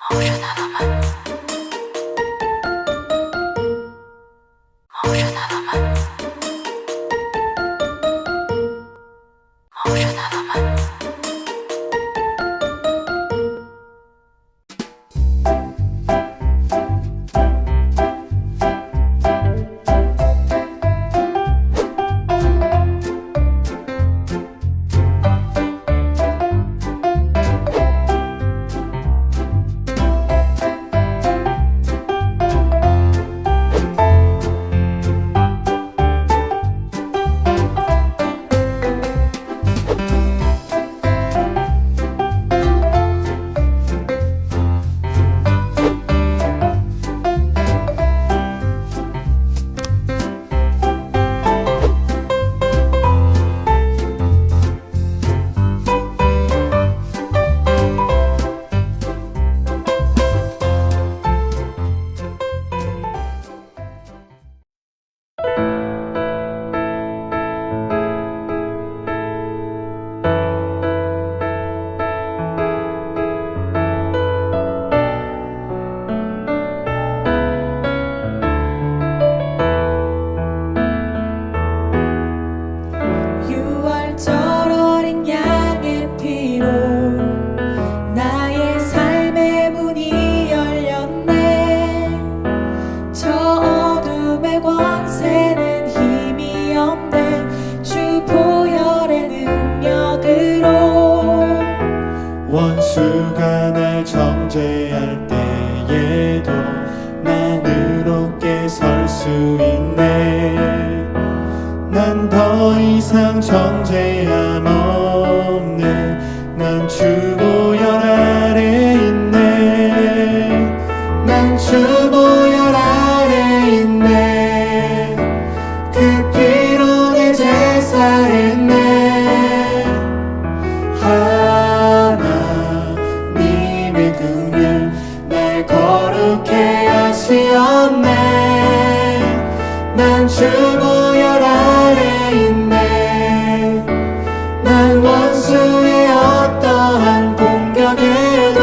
Ocean element. Ocean element. Ocean element. 원수가 날 정죄할 때에도 난 의롭게 설 수 있네. 난 더 이상 정죄함 없네. 난 주보혈 아래 있네. 난 주보혈 아래 있네. 그 피로 내 제사했네. 하나님의 긍휼 날 거룩해 하시었네. 난 주보혈 아래 있네. 난 원수의 어떠한 공격에도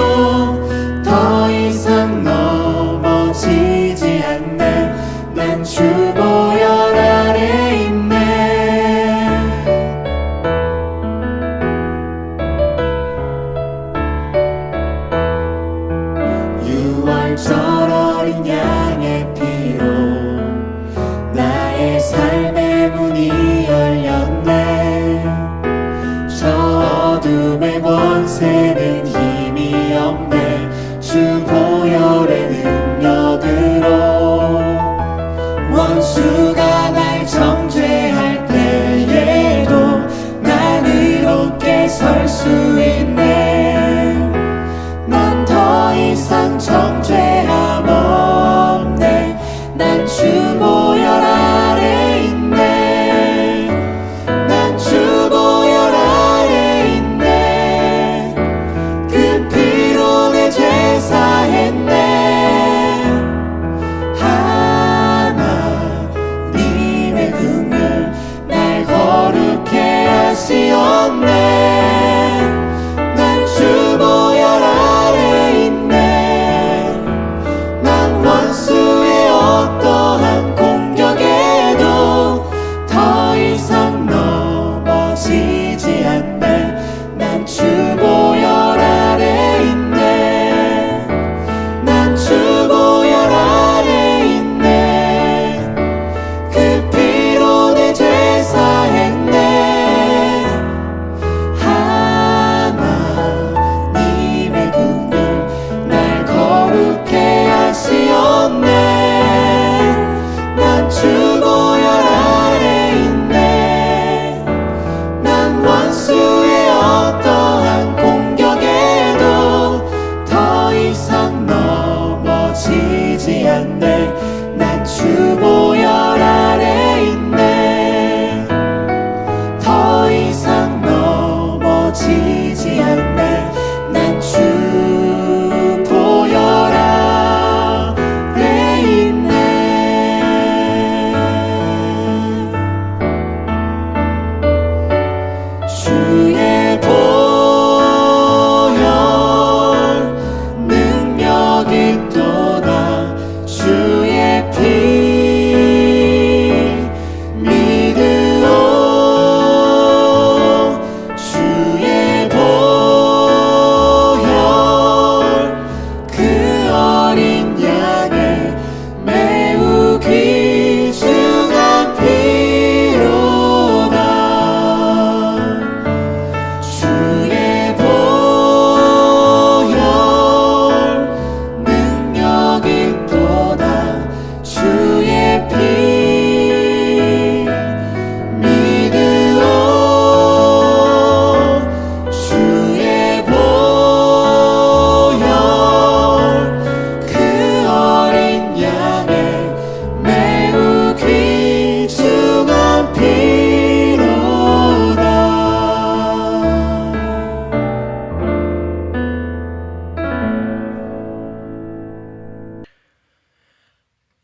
더 이상 넘어지지 않네. 난 주보혈 아래 있네. 6월절 어린 양의 피로 나의 삶의 문이 열렸네. 저 어둠의 권세는 힘이 없네. 주 보혈의 능력으로 원수가 날 정죄할 때에도 난 의롭게 설 수 있네. 난 더 이상 정죄함 없네. 난 주보혈 아래 있네. 난 주보혈 아래 있네. 그 피로 내 제사했네. 하나님의 긍휼 날 거룩해 하시었네. 난 주보혈 아래 있네. 난 원수의 어떠한 공격에도 더 이상 넘어지지 않네. 난 주보혈 아래 있네. 난 주보혈 아래 있네. 그 피로 내 제사했네. 하나님의 긍휼 날 거룩해 하시었네. 난 주보혈 아래 있네. 난 원수의 어떠한 공격에도 더 이상 넘어지지 않네. 난 주보혈 아래 있네. 더 이상 넘어지지 않네. 난 주보혈 아래 있네. 주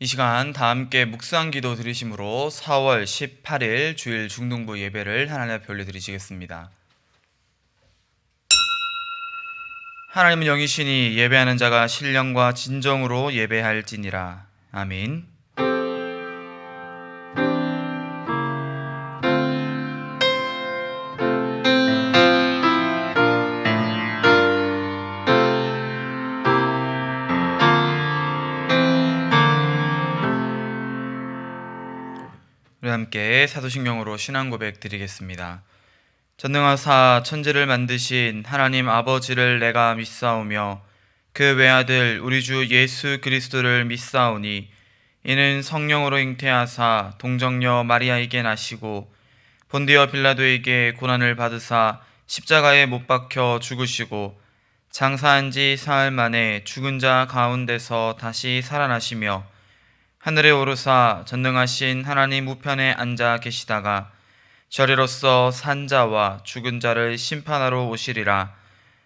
이 시간 다 함께 묵상 기도 드리심으로 4월 18일 주일 중등부 예배를 하나님 앞에 올려드리시겠습니다. 하나님은 영이시니 예배하는 자가 신령과 진정으로 예배할지니라. 아멘. 우리 함께 사도신경으로 신앙 고백 드리겠습니다. 전능하사 천지를 만드신 하나님 아버지를 내가 믿사오며 그 외아들 우리 주 예수 그리스도를 믿사오니 이는 성령으로 잉태하사 동정녀 마리아에게 나시고 본디어 빌라도에게 고난을 받으사 십자가에 못 박혀 죽으시고 장사한 지 사흘 만에 죽은 자 가운데서 다시 살아나시며 하늘에 오르사 전능하신 하나님 우편에 앉아 계시다가 저리로서 산 자와 죽은 자를 심판하러 오시리라.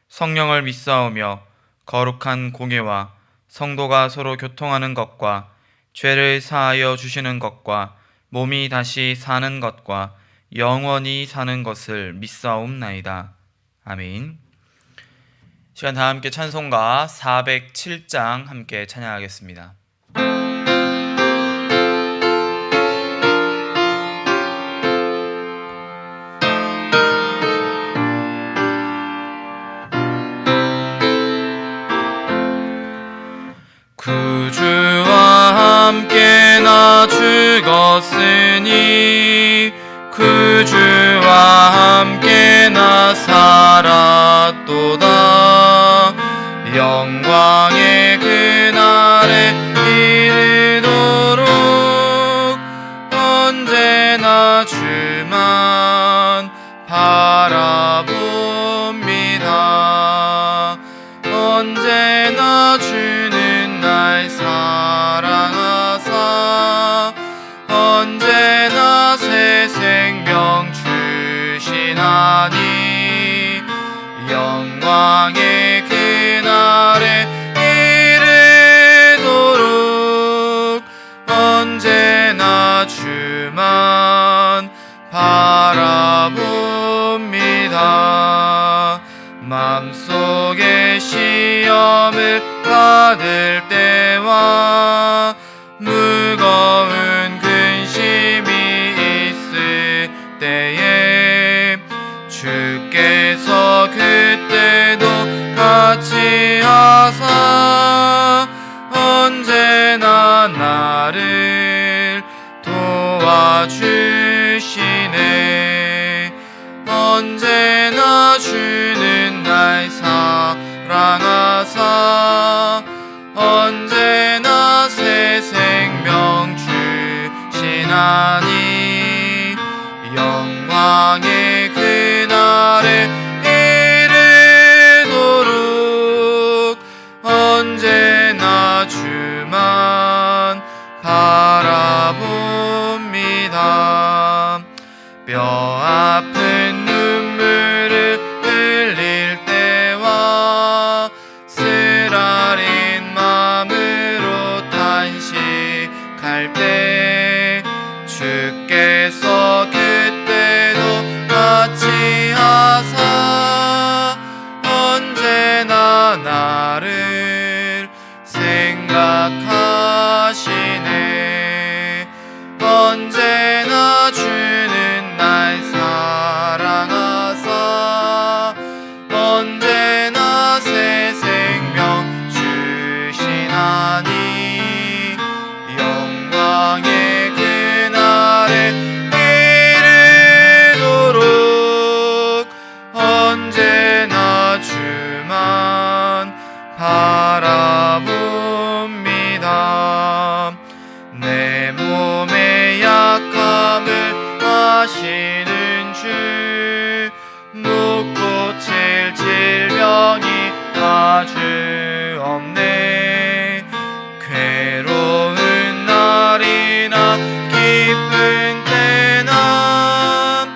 성령을 믿사오며 거룩한 공예와 성도가 서로 교통하는 것과 죄를 사하여 주시는 것과 몸이 다시 사는 것과 영원히 사는 것을 믿사옵나이다. 아멘. 시간 다 함께 찬송가 407장 함께 찬양하겠습니다. 구주와 함께 나 죽었으니 구주와 함께 나 살았도다. 영광의 그날에 이르도록 언제나 주만 바라봅니다. 언제나 주는 날 사랑하사 언제나 새 생명 주시나니 영광의 그날에 이르도록 언제나 주만 바라봅니다. 마음속에 시험을 받을 때와 무거운 근심이 있을 때에 주께서 그때도 같이 하사 언제나 나를 도와주시네. 언제나 주는 날 사랑하사 언제나 새 생명 주시나니 영광의 그날에 이르도록 언제나 주만 바라봅니다. 뼈 아픈 눈물을 흘릴 때와 쓰라린 마음으로 탄식할 때 주께서 그때도 같이 하사 언제나 나를 생각하시네. 언제나 주는 날 사랑하사 언제나 새 생명 주시나니 영광의 그날에 이르도록 언제나 주만 바라봅니다. 내 몸의 약함을 아시는 주 못 고칠 질병이 아주 없네. 괴로운 날이나 기쁜 때나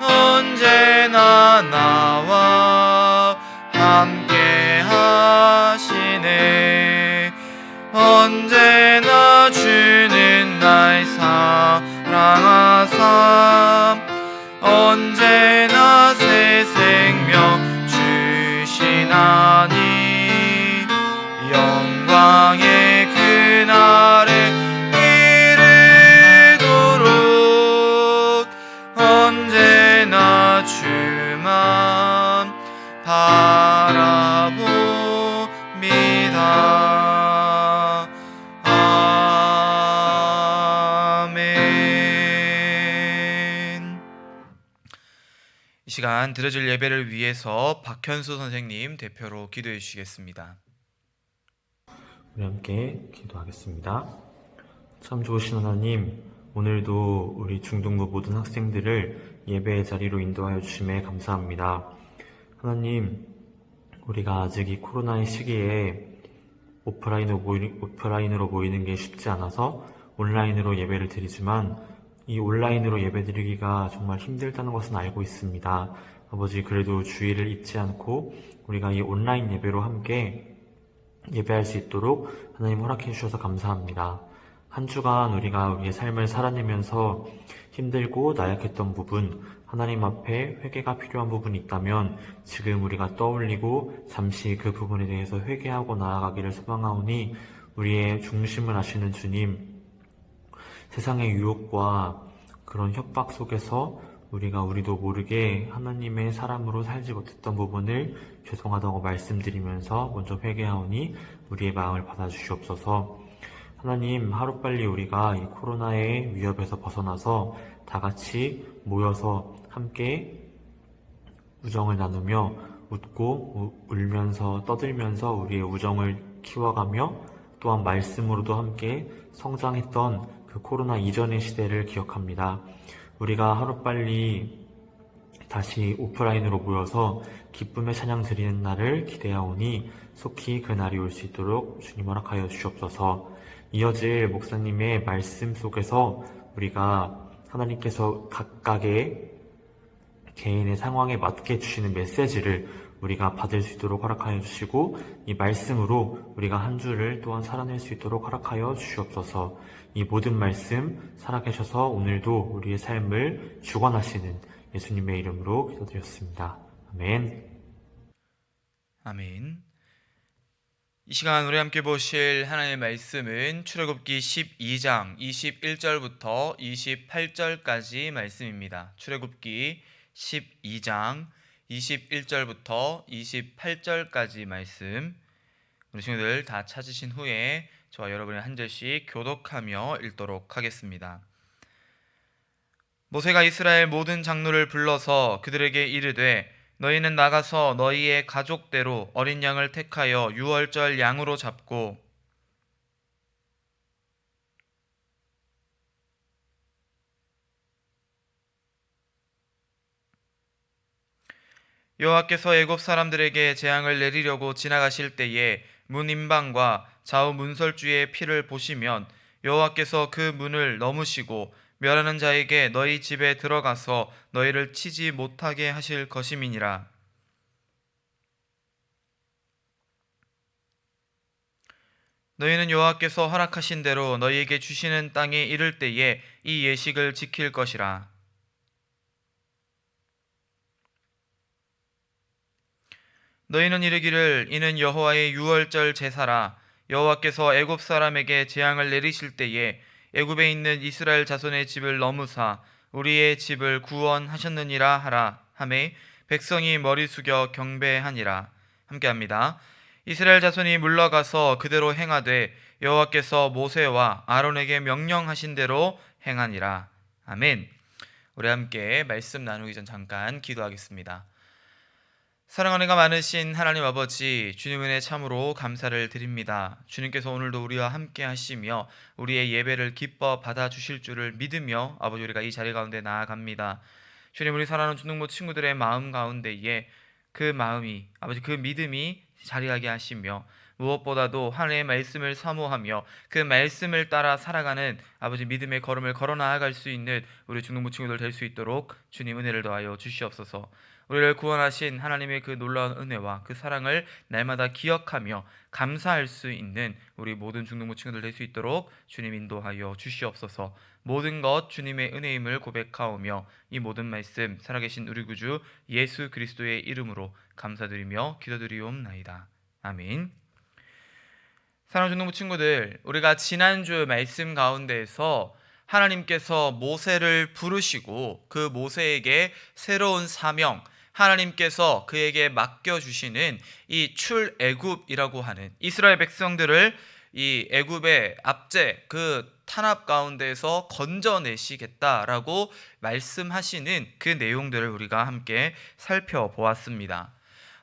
언제나 나와 함께 하시네. 그만 바라봅니다. 아멘. 이 시간 드려질 예배를 위해서 박현수 선생님 대표로 기도해 주시겠습니다. 우리 함께 기도하겠습니다. 참 좋으신 하나님, 오늘도 우리 중등부 모든 학생들을 예배의 자리로 인도하여 주심에 감사합니다. 하나님, 우리가 아직 이 코로나의 시기에 오프라인으로 모이는 게 쉽지 않아서 온라인으로 예배를 드리지만 이 온라인으로 예배 드리기가 정말 힘들다는 것은 알고 있습니다. 아버지, 그래도 주의를 잊지 않고 우리가 이 온라인 예배로 함께 예배할 수 있도록 하나님 허락해 주셔서 감사합니다. 한 주간 우리가 우리의 삶을 살아내면서 힘들고 나약했던 부분, 하나님 앞에 회개가 필요한 부분이 있다면 지금 우리가 떠올리고 잠시 그 부분에 대해서 회개하고 나아가기를 소망하오니 우리의 중심을 아시는 주님, 세상의 유혹과 그런 협박 속에서 우리도 모르게 하나님의 사람으로 살지 못했던 부분을 죄송하다고 말씀드리면서 먼저 회개하오니 우리의 마음을 받아주시옵소서. 하나님, 하루빨리 우리가 이 코로나의 위협에서 벗어나서 다 같이 모여서 함께 우정을 나누며 웃고 울면서 떠들면서 우리의 우정을 키워가며 또한 말씀으로도 함께 성장했던 그 코로나 이전의 시대를 기억합니다. 우리가 하루빨리 다시 오프라인으로 모여서 기쁨의 찬양 드리는 날을 기대하오니 속히 그 날이 올 수 있도록 주님 허락하여 주시옵소서. 이어질 목사님의 말씀 속에서 우리가 하나님께서 각각의 개인의 상황에 맞게 주시는 메시지를 우리가 받을 수 있도록 허락하여 주시고 이 말씀으로 우리가 한 주를 또한 살아낼 수 있도록 허락하여 주시옵소서. 이 모든 말씀 살아계셔서 오늘도 우리의 삶을 주관하시는 예수님의 이름으로 기도드렸습니다. 아멘. 아멘. 이 시간 우리 함께 보실 하나님의 말씀은 출애굽기 12장 21절부터 28절까지 말씀입니다. 출애굽기 12장 21절부터 28절까지 말씀, 우리 친구들 다 찾으신 후에 저와 여러분이 한 절씩 교독하며 읽도록 하겠습니다. 모세가 이스라엘 모든 장로를 불러서 그들에게 이르되 너희는 나가서 너희의 가족대로 어린 양을 택하여 유월절 양으로 잡고 여호와께서 애굽 사람들에게 재앙을 내리려고 지나가실 때에 문 임방과 좌우 문설주의 피를 보시면 여호와께서 그 문을 넘으시고 멸하는 자에게 너희 집에 들어가서 너희를 치지 못하게 하실 것임이니라. 너희는 여호와께서 허락하신 대로 너희에게 주시는 땅에 이를 때에 이 예식을 지킬 것이라. 너희는 이르기를 이는 여호와의 유월절 제사라. 여호와께서 애굽 사람에게 재앙을 내리실 때에 애굽에 있는 이스라엘 자손의 집을 넘으사 우리의 집을 구원하셨느니라 하라 하매 백성이 머리 숙여 경배하니라. 함께합니다. 이스라엘 자손이 물러가서 그대로 행하되 여호와께서 모세와 아론에게 명령하신 대로 행하니라. 아멘. 우리 함께 말씀 나누기 전 잠깐 기도하겠습니다. 사랑하는 가 많으신 하나님 아버지, 주님 은혜 참으로 감사를 드립니다. 주님께서 오늘도 우리와 함께 하시며 우리의 예배를 기뻐 받아주실 줄을 믿으며 아버지 우리가 이 자리 가운데 나아갑니다. 주님, 우리 사랑하는 중등부 친구들의 마음 가운데에 그 마음이 아버지 그 믿음이 자리하게 하시며 무엇보다도 하나님의 말씀을 사모하며 그 말씀을 따라 살아가는 아버지 믿음의 걸음을 걸어 나아갈 수 있는 우리 중등부 친구들 될 수 있도록 주님 은혜를 더하여 주시옵소서. 우리를 구원하신 하나님의 그 놀라운 은혜와 그 사랑을 날마다 기억하며 감사할 수 있는 우리 모든 중등부 친구들 될 수 있도록 주님 인도하여 주시옵소서. 모든 것 주님의 은혜임을 고백하오며 이 모든 말씀 살아계신 우리 구주 예수 그리스도의 이름으로 감사드리며 기도드리옵나이다. 아멘. 사랑하는 중등부 친구들, 우리가 지난주 말씀 가운데에서 하나님께서 모세를 부르시고 그 모세에게 새로운 사명, 하나님께서 그에게 맡겨주시는 이 출애굽이라고 하는 이스라엘 백성들을 이 애굽의 압제 그 탄압 가운데에서 건져내시겠다라고 말씀하시는 그 내용들을 우리가 함께 살펴보았습니다.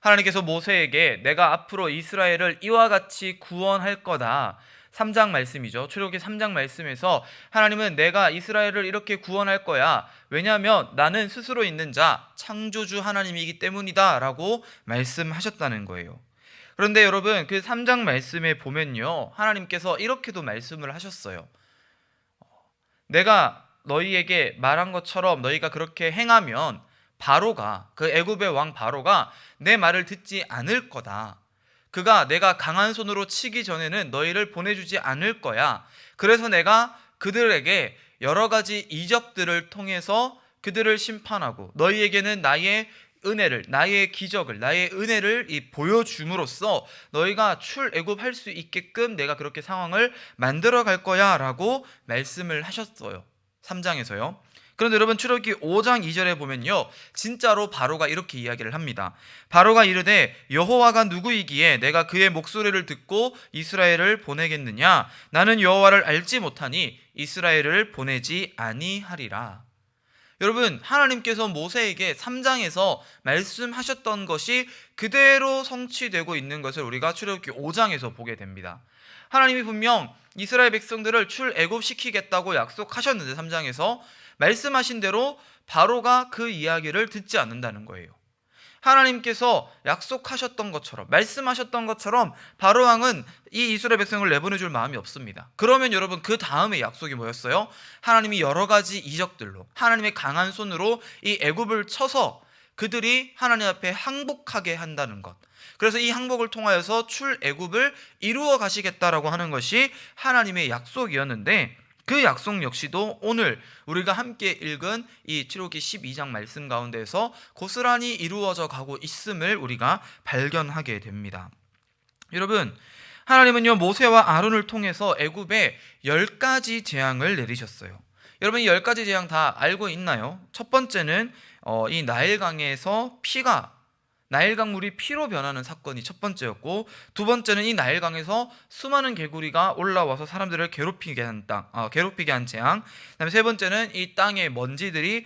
하나님께서 모세에게 내가 앞으로 이스라엘을 이와 같이 구원할 거다. 3장 말씀이죠. 출애굽기 3장 말씀에서 하나님은 내가 이스라엘을 이렇게 구원할 거야. 왜냐하면 나는 스스로 있는 자 창조주 하나님이기 때문이다 라고 말씀하셨다는 거예요. 그런데 여러분 그 3장 말씀에 보면요, 하나님께서 이렇게도 말씀을 하셨어요. 내가 너희에게 말한 것처럼 너희가 그렇게 행하면 바로가, 그 애굽의 왕 바로가 내 말을 듣지 않을 거다. 그가 내가 강한 손으로 치기 전에는 너희를 보내주지 않을 거야. 그래서 내가 그들에게 여러 가지 이적들을 통해서 그들을 심판하고 너희에게는 나의 은혜를, 나의 기적을, 나의 은혜를 보여줌으로써 너희가 출애굽할 수 있게끔 내가 그렇게 상황을 만들어 갈 거야 라고 말씀을 하셨어요. 3장에서요. 그런데 여러분 출애굽기 5장 2절에 보면요, 진짜로 바로가 이렇게 이야기를 합니다. 바로가 이르되 여호와가 누구이기에 내가 그의 목소리를 듣고 이스라엘을 보내겠느냐? 나는 여호와를 알지 못하니 이스라엘을 보내지 아니하리라. 여러분 하나님께서 모세에게 3장에서 말씀하셨던 것이 그대로 성취되고 있는 것을 우리가 출애굽기 5장에서 보게 됩니다. 하나님이 분명 이스라엘 백성들을 출애굽시키겠다고 약속하셨는데 3장에서 말씀하신 대로 바로가 그 이야기를 듣지 않는다는 거예요. 하나님께서 약속하셨던 것처럼, 말씀하셨던 것처럼 바로 왕은 이 이스라엘 백성을 내보내줄 마음이 없습니다. 그러면 여러분 그 다음에 약속이 뭐였어요? 하나님이 여러 가지 이적들로, 하나님의 강한 손으로 이 애굽을 쳐서 그들이 하나님 앞에 항복하게 한다는 것. 그래서 이 항복을 통하여서 출애굽을 이루어 가시겠다라고 하는 것이 하나님의 약속이었는데, 그 약속 역시도 오늘 우리가 함께 읽은 이 출애굽기 12장 말씀 가운데서 고스란히 이루어져 가고 있음을 우리가 발견하게 됩니다. 여러분 하나님은요 모세와 아론을 통해서 애굽에 10가지 재앙을 내리셨어요. 여러분 이 10가지 재앙 다 알고 있나요? 첫 번째는 이 나일강에서 나일강물이 피로 변하는 사건이 첫 번째였고, 두 번째는 이 나일강에서 수많은 개구리가 올라와서 사람들을 괴롭히게 한 재앙. 그다음에 세 번째는 이 땅의 먼지들이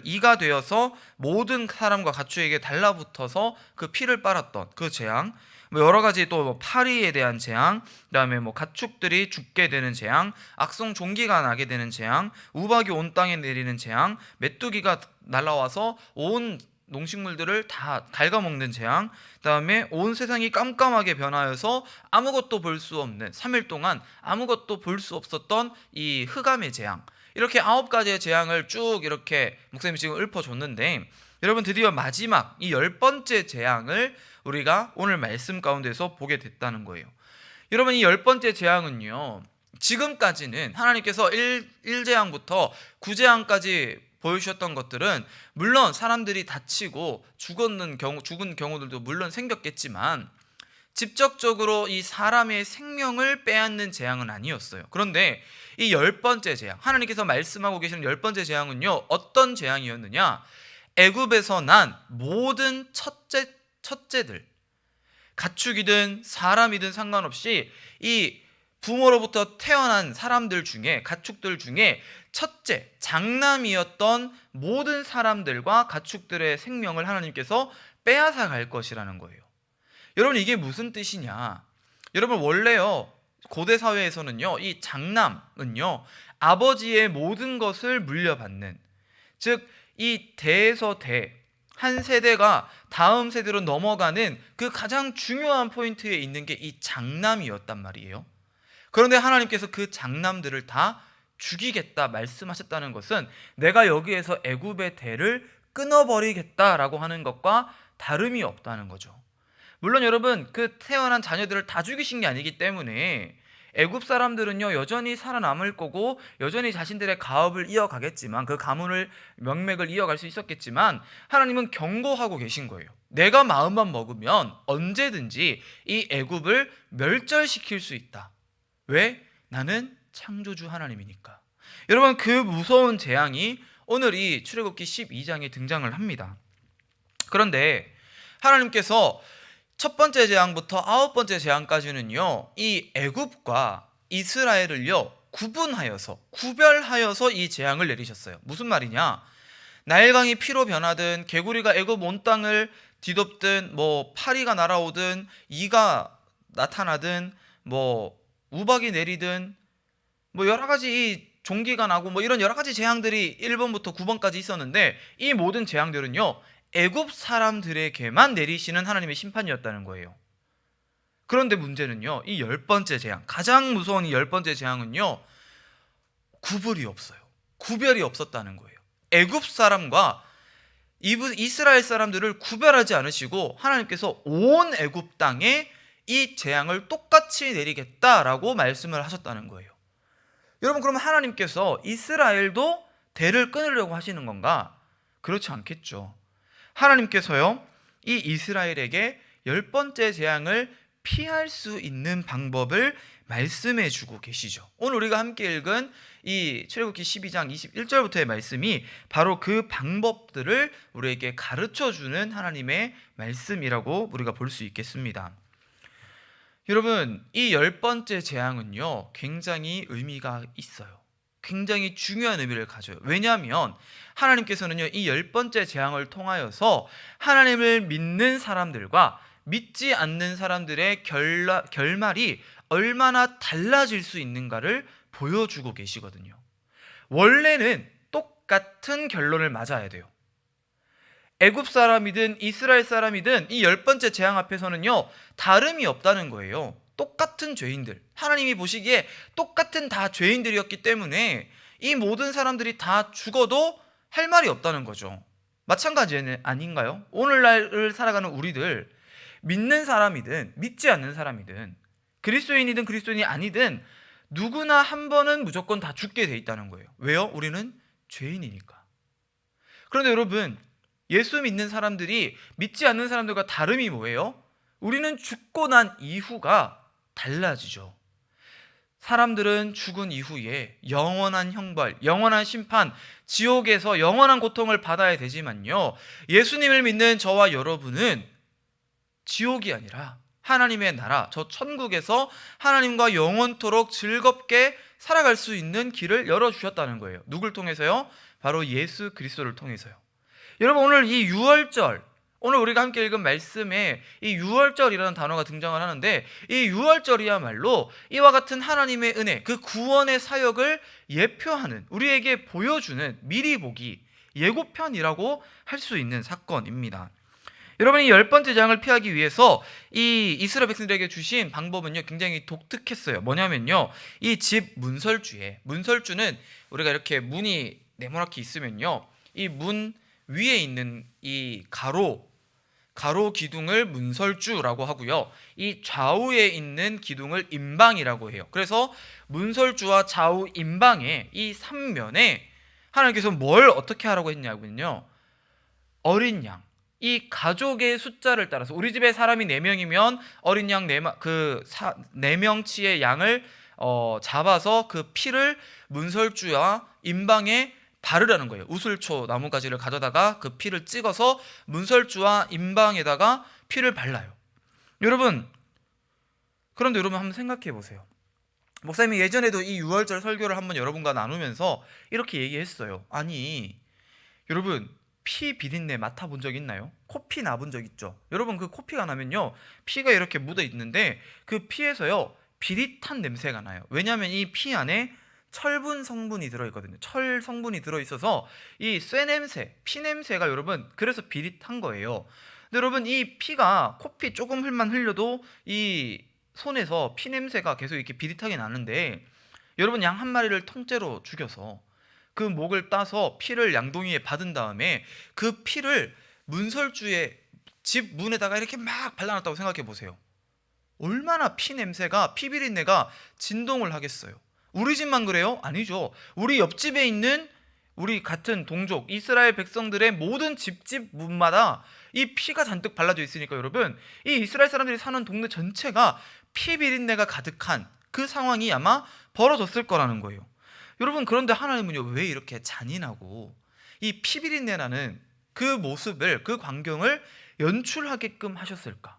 이가 되어서 모든 사람과 가축에게 달라붙어서 그 피를 빨았던 그 재앙. 여러 가지 또 파리에 대한 재앙, 그다음에 가축들이 죽게 되는 재앙, 악성 종기가 나게 되는 재앙, 우박이 온 땅에 내리는 재앙, 메뚜기가 날아와서 온 농식물들을 다 갉아먹는 재앙, 그다음에 온 세상이 깜깜하게 변하여서 아무것도 볼 수 없는 3일 동안 아무것도 볼 수 없었던 이 흑암의 재앙. 이렇게 9가지의 재앙을 쭉 이렇게 목사님이 지금 읊어줬는데, 여러분 드디어 마지막 이 10번째 재앙을 우리가 오늘 말씀 가운데서 보게 됐다는 거예요. 여러분 이 10번째 재앙은요, 지금까지는 하나님께서 1재앙부터 9재앙까지 보여주셨던 것들은 물론 사람들이 다치고 죽은 경우들도 물론 생겼겠지만 직접적으로 이 사람의 생명을 빼앗는 재앙은 아니었어요. 그런데 이 10번째 재앙, 하나님께서 말씀하고 계시는 10번째 재앙은요, 어떤 재앙이었느냐? 애굽에서 난 모든 첫째들, 가축이든 사람이든 상관없이 이 부모로부터 태어난 사람들 중에, 가축들 중에 첫째, 장남이었던 모든 사람들과 가축들의 생명을 하나님께서 빼앗아 갈 것이라는 거예요. 여러분 이게 무슨 뜻이냐? 여러분 원래요 고대 사회에서는요 이 장남은요 아버지의 모든 것을 물려받는, 즉 이 대에서 한 세대가 다음 세대로 넘어가는 그 가장 중요한 포인트에 있는 게 이 장남이었단 말이에요. 그런데 하나님께서 그 장남들을 다 죽이겠다 말씀하셨다는 것은 내가 여기에서 애굽의 대를 끊어버리겠다라고 하는 것과 다름이 없다는 거죠. 물론 여러분 그 태어난 자녀들을 다 죽이신 게 아니기 때문에 애굽 사람들은요 여전히 살아남을 거고 여전히 자신들의 가업을 이어가겠지만, 그 가문을 명맥을 이어갈 수 있었겠지만, 하나님은 경고하고 계신 거예요. 내가 마음만 먹으면 언제든지 이 애굽을 멸절시킬 수 있다. 왜? 나는 창조주 하나님이니까. 여러분 그 무서운 재앙이 오늘 이 출애굽기 12장에 등장을 합니다. 그런데 하나님께서 첫 번째 재앙부터 아홉 번째 재앙까지는요, 이 애굽과 이스라엘을요 구별하여서 이 재앙을 내리셨어요. 무슨 말이냐? 나일강이 피로 변하든, 개구리가 애굽 온 땅을 뒤덮든, 뭐 파리가 날아오든, 이가 나타나든, 뭐 우박이 내리든, 뭐 여러 가지 이 종기가 나고 뭐 이런 여러 가지 재앙들이 1번부터 9번까지 있었는데, 이 모든 재앙들은요 애굽 사람들에게만 내리시는 하나님의 심판이었다는 거예요. 그런데 문제는요, 이 10번째 재앙, 가장 무서운 이 10번째 재앙은요 구별이 없었다는 거예요. 애굽 사람과 이스라엘 사람들을 구별하지 않으시고 하나님께서 온 애굽 땅에 이 재앙을 똑같이 내리겠다라고 말씀을 하셨다는 거예요. 여러분, 그러면 하나님께서 이스라엘도 대를 끊으려고 하시는 건가? 그렇지 않겠죠. 하나님께서요 이 이스라엘에게 10번째 재앙을 피할 수 있는 방법을 말씀해 주고 계시죠. 오늘 우리가 함께 읽은 이 출애굽기 12장 21절부터의 말씀이 바로 그 방법들을 우리에게 가르쳐 주는 하나님의 말씀이라고 우리가 볼 수 있겠습니다. 여러분, 이 10번째 재앙은요 굉장히 의미가 있어요. 굉장히 중요한 의미를 가져요. 왜냐하면 하나님께서는요 이 10번째 재앙을 통하여서 하나님을 믿는 사람들과 믿지 않는 사람들의 결말이 얼마나 달라질 수 있는가를 보여주고 계시거든요. 원래는 똑같은 결론을 맞아야 돼요. 애굽 사람이든 이스라엘 사람이든 이 10번째 재앙 앞에서는요 다름이 없다는 거예요. 똑같은 죄인들, 하나님이 보시기에 똑같은 다 죄인들이었기 때문에 이 모든 사람들이 다 죽어도 할 말이 없다는 거죠. 마찬가지 아닌가요? 오늘날을 살아가는 우리들, 믿는 사람이든 믿지 않는 사람이든, 그리스도인이든 그리스도인이 아니든 누구나 한 번은 무조건 다 죽게 돼 있다는 거예요. 왜요? 우리는 죄인이니까. 그런데 여러분, 예수 믿는 사람들이 믿지 않는 사람들과 다름이 뭐예요? 우리는 죽고 난 이후가 달라지죠. 사람들은 죽은 이후에 영원한 형벌, 영원한 심판, 지옥에서 영원한 고통을 받아야 되지만요, 예수님을 믿는 저와 여러분은 지옥이 아니라 하나님의 나라, 저 천국에서 하나님과 영원토록 즐겁게 살아갈 수 있는 길을 열어주셨다는 거예요. 누굴 통해서요? 바로 예수 그리스도를 통해서요. 여러분, 오늘 이 유월절, 오늘 우리가 함께 읽은 말씀에 이 유월절이라는 단어가 등장을 하는데, 이 유월절이야말로 이와 같은 하나님의 은혜, 그 구원의 사역을 예표하는, 우리에게 보여주는 미리 보기, 예고편이라고 할 수 있는 사건입니다. 여러분, 이 10번째 재앙을 피하기 위해서 이 이스라엘 백성들에게 주신 방법은요 굉장히 독특했어요. 뭐냐면요, 이 집 문설주는 우리가 이렇게 문이 네모나게 있으면요, 이 문 위에 있는 이 가로 기둥을 문설주라고 하고요, 이 좌우에 있는 기둥을 임방이라고 해요. 그래서 문설주와 좌우 임방의 이 3면에 하나님께서 뭘 어떻게 하라고 했냐면요, 어린 양, 이 가족의 숫자를 따라서 우리 집에 사람이 4명이면 어린 양 4명치의 양을 잡아서 그 피를 문설주와 임방에 바르라는 거예요. 우슬초 나무가지를 가져다가 그 피를 찍어서 문설주와 임방에다가 피를 발라요. 여러분, 그런데 여러분 한번 생각해 보세요. 목사님이 예전에도 이 유월절 설교를 한번 여러분과 나누면서 이렇게 얘기했어요. 아니, 여러분, 피 비린내 맡아본 적 있나요? 코피 나본 적 있죠? 여러분, 그 코피가 나면요 피가 이렇게 묻어 있는데 그 피에서요 비릿한 냄새가 나요. 왜냐하면 이 피 안에 철분 성분이 들어있거든요. 철 성분이 들어있어서 이 쇠냄새, 피냄새가 여러분 그래서 비릿한 거예요. 근데 여러분, 이 피가 코피 조금만 흘려도 이 손에서 피냄새가 계속 이렇게 비릿하게 나는데, 여러분 양 한 마리를 통째로 죽여서 그 목을 따서 피를 양동이에 받은 다음에 그 피를 문설주의 집 문에다가 이렇게 막 발라놨다고 생각해 보세요. 얼마나 피 비린내가 진동을 하겠어요. 우리 집만 그래요? 아니죠. 우리 옆집에 있는 우리 같은 동족 이스라엘 백성들의 모든 집집 문마다 이 피가 잔뜩 발라져 있으니까 여러분, 이 이스라엘 사람들이 사는 동네 전체가 피 비린내가 가득한 그 상황이 아마 벌어졌을 거라는 거예요. 여러분, 그런데 하나님은요 왜 이렇게 잔인하고 이 피 비린내 나는 그 모습을, 그 광경을 연출하게끔 하셨을까?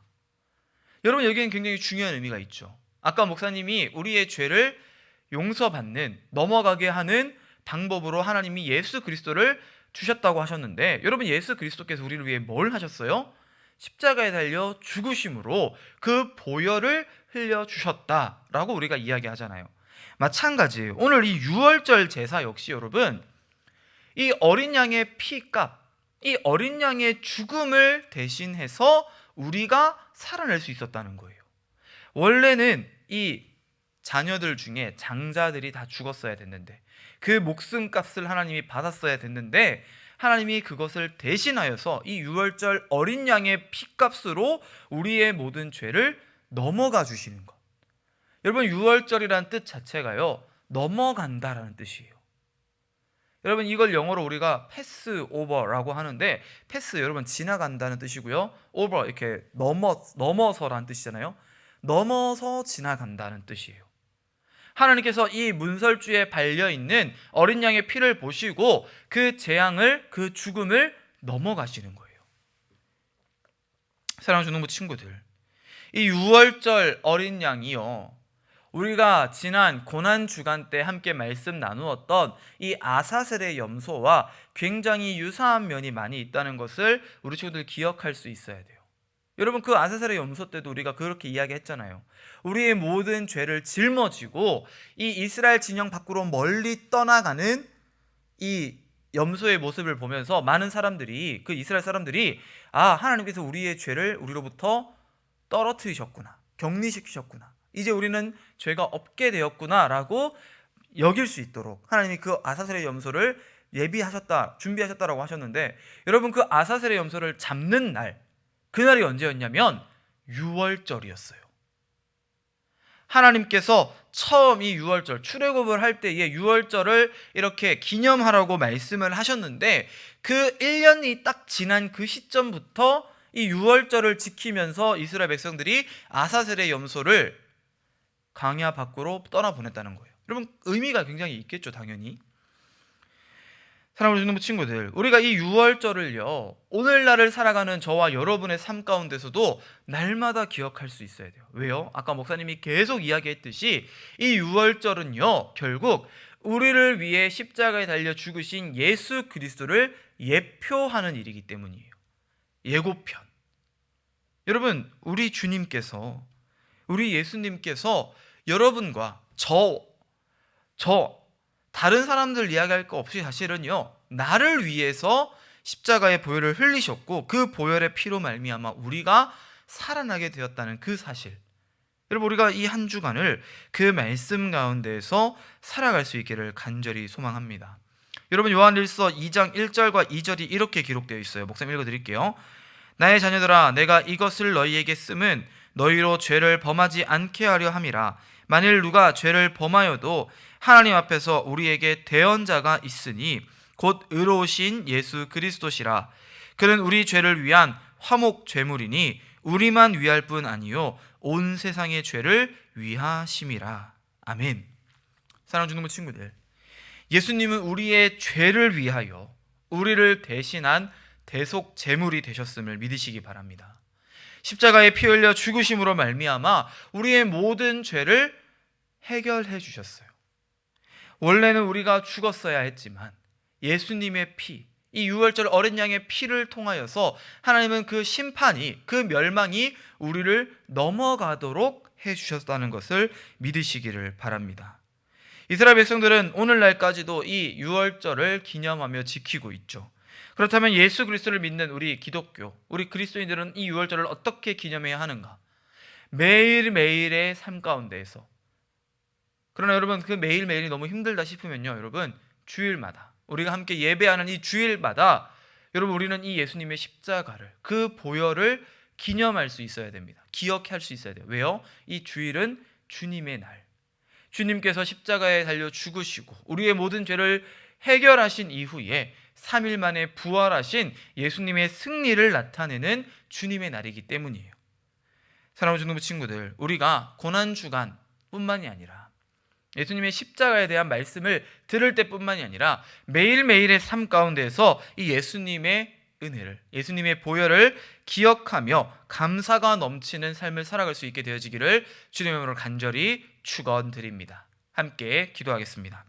여러분, 여기엔 굉장히 중요한 의미가 있죠. 아까 목사님이 우리의 죄를 용서받는, 넘어가게 하는 방법으로 하나님이 예수 그리스도를 주셨다고 하셨는데, 여러분, 예수 그리스도께서 우리를 위해 뭘 하셨어요? 십자가에 달려 죽으심으로 그 보혈을 흘려주셨다라고 우리가 이야기하잖아요. 마찬가지예요. 오늘 이 유월절 제사 역시 여러분, 이 어린 양의 피값, 이 어린 양의 죽음을 대신해서 우리가 살아낼 수 있었다는 거예요. 원래는 이 자녀들 중에 장자들이 다 죽었어야 됐는데, 그 목숨값을 하나님이 받았어야 됐는데, 하나님이 그것을 대신하여서 이 유월절 어린 양의 피값으로 우리의 모든 죄를 넘어가 주시는 것. 여러분, 유월절이라는 뜻 자체가요, 넘어간다라는 뜻이에요. 여러분, 이걸 영어로 우리가 패스 오버라고 하는데, 패스 여러분 지나간다는 뜻이고요, 오버 이렇게 넘어서라는 뜻이잖아요. 넘어서 지나간다는 뜻이에요. 하나님께서 이 문설주에 발려있는 어린 양의 피를 보시고 그 재앙을, 그 죽음을 넘어가시는 거예요. 사랑하는 주능부 친구들, 이 유월절 어린 양이요, 우리가 지난 고난주간 때 함께 말씀 나누었던 이 아사셀의 염소와 굉장히 유사한 면이 많이 있다는 것을 우리 친구들 기억할 수 있어야 돼요. 여러분, 그 아사셀의 염소 때도 우리가 그렇게 이야기했잖아요. 우리의 모든 죄를 짊어지고 이 이스라엘 진영 밖으로 멀리 떠나가는 이 염소의 모습을 보면서 많은 사람들이, 그 이스라엘 사람들이, 아, 하나님께서 우리의 죄를 우리로부터 떨어뜨리셨구나, 격리시키셨구나, 이제 우리는 죄가 없게 되었구나 라고 여길 수 있도록 하나님이 그 아사셀의 염소를 예비하셨다, 준비하셨다라고 하셨는데, 여러분, 그 아사셀의 염소를 잡는 날, 그날이 언제였냐면 유월절이었어요. 하나님께서 처음 이 유월절, 출애굽을 할 때에 유월절을 이렇게 기념하라고 말씀을 하셨는데, 그 1년이 딱 지난 그 시점부터 이 유월절을 지키면서 이스라엘 백성들이 아사셀의 염소를 광야 밖으로 떠나보냈다는 거예요. 여러분, 의미가 굉장히 있겠죠, 당연히. 사랑하는 주님부 친구들, 우리가 이 유월절을요, 오늘날을 살아가는 저와 여러분의 삶 가운데서도 날마다 기억할 수 있어야 돼요. 왜요? 아까 목사님이 계속 이야기했듯이 이 유월절은요, 결국 우리를 위해 십자가에 달려 죽으신 예수 그리스도를 예표하는 일이기 때문이에요. 예고편. 여러분, 우리 주님께서, 우리 예수님께서 여러분과 저 다른 사람들 이야기할 거 없이 사실은요, 나를 위해서 십자가의 보혈을 흘리셨고 그 보혈의 피로 말미암아 우리가 살아나게 되었다는 그 사실, 여러분, 우리가 이 한 주간을 그 말씀 가운데에서 살아갈 수 있기를 간절히 소망합니다. 여러분, 요한일서 2장 1절과 2절이 이렇게 기록되어 있어요. 목사님 읽어드릴게요. 나의 자녀들아, 내가 이것을 너희에게 씀은 너희로 죄를 범하지 않게 하려 함이라. 만일 누가 죄를 범하여도 하나님 앞에서 우리에게 대언자가 있으니 곧 의로우신 예수 그리스도시라. 그는 우리 죄를 위한 화목 제물이니 우리만 위할 뿐 아니요 온 세상의 죄를 위하심이라. 아멘. 사랑하는 주님의 친구들, 예수님은 우리의 죄를 위하여 우리를 대신한 대속 제물이 되셨음을 믿으시기 바랍니다. 십자가에 피 흘려 죽으심으로 말미암아 우리의 모든 죄를 해결해 주셨어요. 원래는 우리가 죽었어야 했지만 예수님의 피, 이 유월절 어린 양의 피를 통하여서 하나님은 그 심판이, 그 멸망이 우리를 넘어가도록 해주셨다는 것을 믿으시기를 바랍니다. 이스라엘 백성들은 오늘날까지도 이 유월절을 기념하며 지키고 있죠. 그렇다면 예수 그리스도를 믿는 우리 기독교, 우리 그리스도인들은 이 유월절을 어떻게 기념해야 하는가? 매일매일의 삶 가운데에서. 그러나 여러분, 그 매일매일이 너무 힘들다 싶으면요, 여러분, 주일마다 우리가 함께 예배하는 이 주일마다 여러분, 우리는 이 예수님의 십자가를, 그 보혈을 기념할 수 있어야 됩니다. 기억할 수 있어야 돼요. 왜요? 이 주일은 주님의 날, 주님께서 십자가에 달려 죽으시고 우리의 모든 죄를 해결하신 이후에 3일 만에 부활하신 예수님의 승리를 나타내는 주님의 날이기 때문이에요. 사랑하는 주님의 친구들, 우리가 고난주간 뿐만이 아니라 예수님의 십자가에 대한 말씀을 들을 때뿐만이 아니라 매일매일의 삶 가운데에서 이 예수님의 은혜를, 예수님의 보혈을 기억하며 감사가 넘치는 삶을 살아갈 수 있게 되어지기를 주님의 이름으로 간절히 축원드립니다. 함께 기도하겠습니다.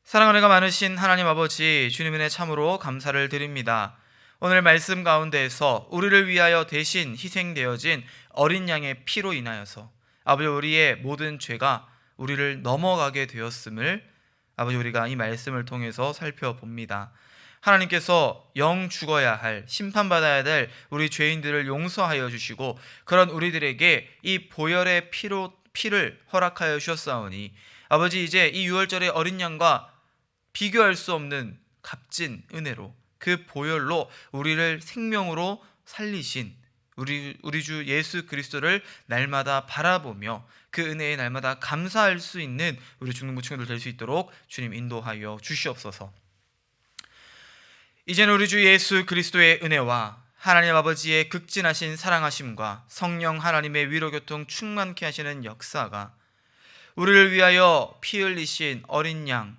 사랑 은혜가 많으신 하나님 아버지, 주님 은혜 참으로 감사를 드립니다. 오늘 말씀 가운데에서 우리를 위하여 대신 희생되어진 어린 양의 피로 인하여서 아버지 우리의 모든 죄가 우리를 넘어가게 되었음을 아버지 우리가 이 말씀을 통해서 살펴봅니다. 하나님께서 영 죽어야 할, 심판받아야 될 우리 죄인들을 용서하여 주시고 그런 우리들에게 이 보혈의 피를 허락하여 주셨사오니 아버지 이제 이 유월절의 어린 양과 비교할 수 없는 값진 은혜로 그 보혈로 우리를 생명으로 살리신 우리 주 예수 그리스도를 날마다 바라보며 그 은혜에 날마다 감사할 수 있는 우리 중등부 친구들 될 수 있도록 주님 인도하여 주시옵소서. 이제는 우리 주 예수 그리스도의 은혜와 하나님 아버지의 극진하신 사랑하심과 성령 하나님의 위로교통 충만케 하시는 역사가 우리를 위하여 피 흘리신 어린 양,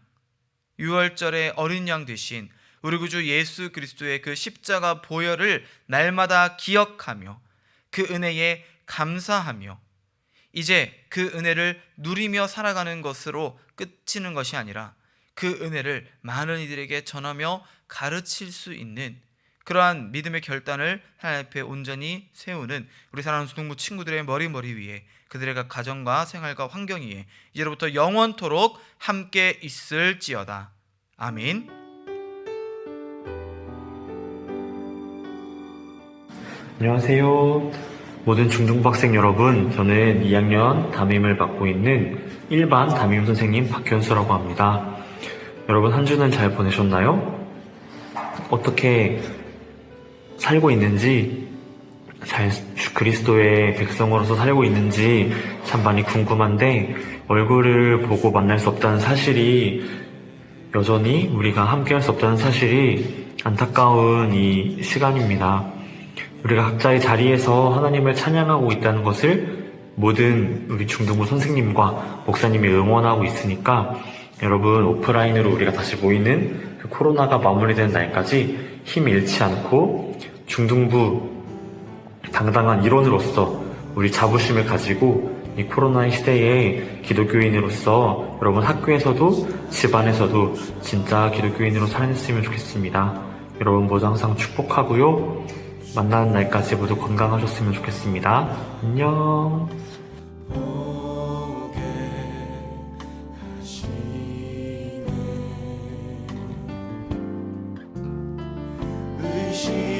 유월절의 어린 양 되신 우리 구주 예수 그리스도의 그 십자가 보혈을 날마다 기억하며 그 은혜에 감사하며 이제 그 은혜를 누리며 살아가는 것으로 끝이는 것이 아니라 그 은혜를 많은 이들에게 전하며 가르칠 수 있는 그러한 믿음의 결단을 하나님 앞에 온전히 세우는 우리 사랑하는 중등부 친구들의 머리 위에 그들의 각 가정과 생활과 환경 위에 이제로부터 영원토록 함께 있을지어다. 아멘. 안녕하세요. 모든 중등부 학생 여러분, 저는 2학년 담임을 맡고 있는 1반 담임 선생님 박현수라고 합니다. 여러분 한 주는 잘 보내셨나요? 어떻게 살고 있는지, 잘 그리스도의 백성으로서 살고 있는지 참 많이 궁금한데 얼굴을 보고 만날 수 없다는 사실이, 여전히 우리가 함께할 수 없다는 사실이 안타까운 이 시간입니다. 우리가 각자의 자리에서 하나님을 찬양하고 있다는 것을 모든 우리 중등부 선생님과 목사님이 응원하고 있으니까 여러분 오프라인으로 우리가 다시 모이는 그 코로나가 마무리되는 날까지 힘 잃지 않고 중등부 당당한 일원으로서 우리 자부심을 가지고 이 코로나의 시대에 기독교인으로서 여러분 학교에서도 집안에서도 진짜 기독교인으로 살아냈으면 좋겠습니다. 여러분 모두 항상 축복하고요. 만나는 날까지 모두 건강하셨으면 좋겠습니다. 안녕. 의심